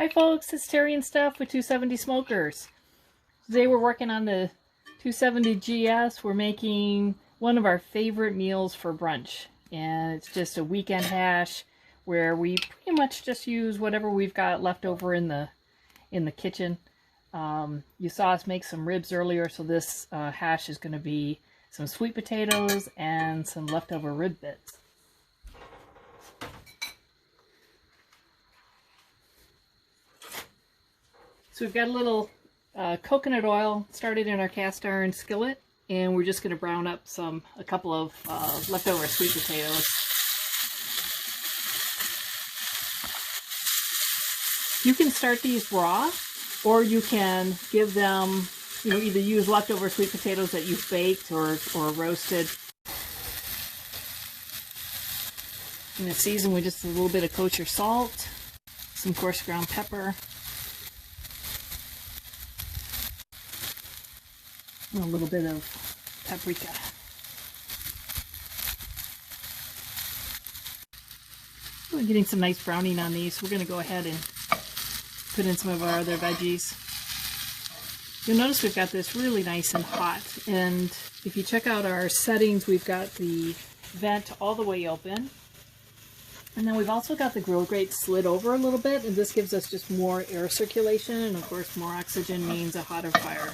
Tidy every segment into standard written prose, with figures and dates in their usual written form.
Hi folks, it's Terry and Steph with 270 Smokers. Today we're working on the 270 GS. We're making one of our favorite meals for brunch. And it's just a weekend hash where we pretty much just use whatever we've got left over in the kitchen. You saw us make some ribs earlier, so this hash is going to be some sweet potatoes and some leftover rib bits. So we've got a little coconut oil started in our cast iron skillet, and we're just going to brown up a couple of leftover sweet potatoes. You can start these raw, or you can give them, either use leftover sweet potatoes that you've baked or roasted. In the season, we just a little bit of kosher salt, some coarse ground pepper, and a little bit of paprika. We're getting some nice browning on these. We're going to go ahead and put in some of our other veggies. You'll notice we've got this really nice and hot, and if you check out our settings, we've got the vent all the way open, and then we've also got the grill grate slid over a little bit, and this gives us just more air circulation, and of course more oxygen means a hotter fire.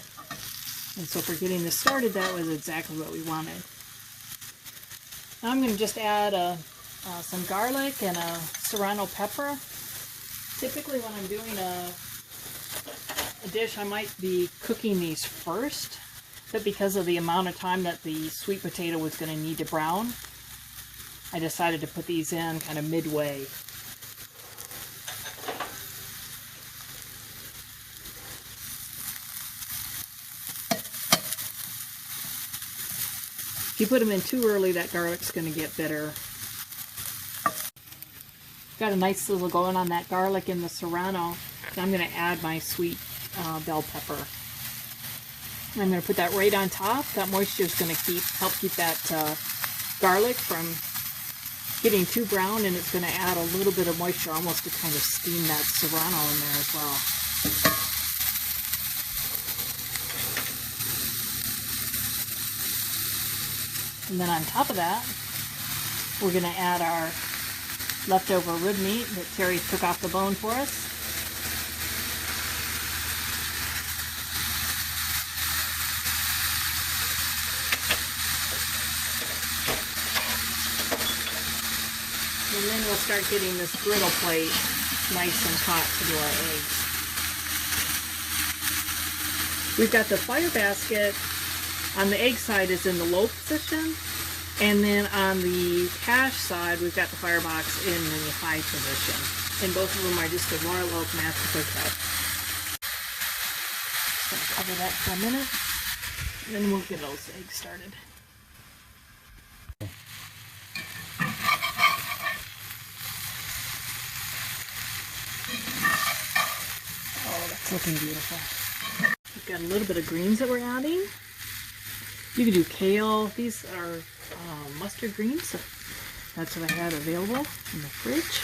And so for getting this started, that was exactly what we wanted. Now I'm going to just add some garlic and a serrano pepper. Typically when I'm doing a dish, I might be cooking these first, but because of the amount of time that the sweet potato was going to need to brown, I decided to put these in kind of midway. If you put them in too early, that garlic's going to get bitter. Got a nice sizzle going on that garlic and the serrano. Now I'm going to add my sweet bell pepper. And I'm going to put that right on top. That moisture is going to help keep that garlic from getting too brown, and it's going to add a little bit of moisture almost to kind of steam that serrano in there as well. And then on top of that, we're going to add our leftover rib meat that Terry took off the bone for us. And then we'll start getting this griddle plate nice and hot to do our eggs. We've got the fire basket on the egg side is in the low position, and then on the hash side we've got the firebox in the high position, and both of them are just a royal oak master cook. Just going to cover that for a minute, and then we'll get those eggs started. Oh, that's looking beautiful. We've got a little bit of greens that we're adding. You can do kale. These are mustard greens. So that's what I had available in the fridge.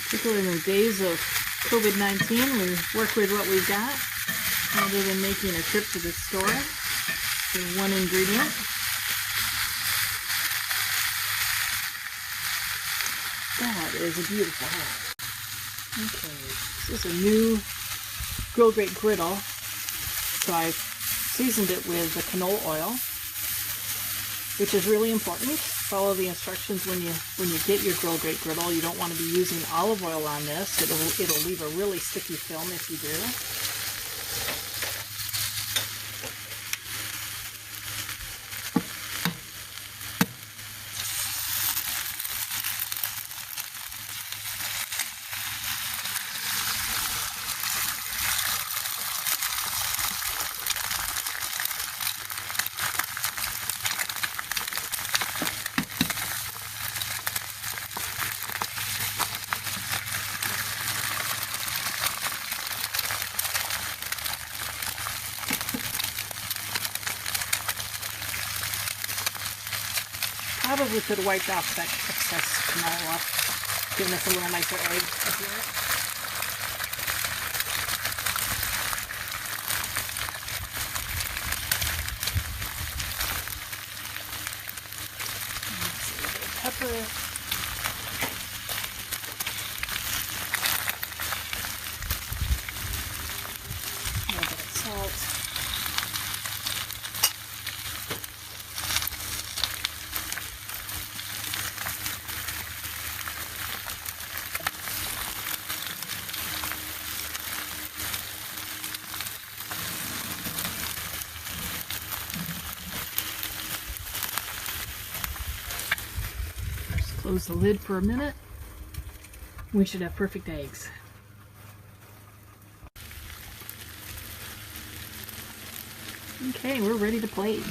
Particularly in the days of COVID-19, we work with what we've got rather than making a trip to the store for one ingredient. That is a beautiful hat. Okay, this is a new grill grate griddle, so I've seasoned it with the canola oil, which is really important. Follow the instructions when you get your grill grate griddle. You don't want to be using olive oil on this. It'll leave a really sticky film if you do. probably could have wiped off that excess canola, giving us a little nicer egg here. Pepper. A little bit of salt. Close the lid for a minute. We should have perfect eggs. Okay, we're ready to plate.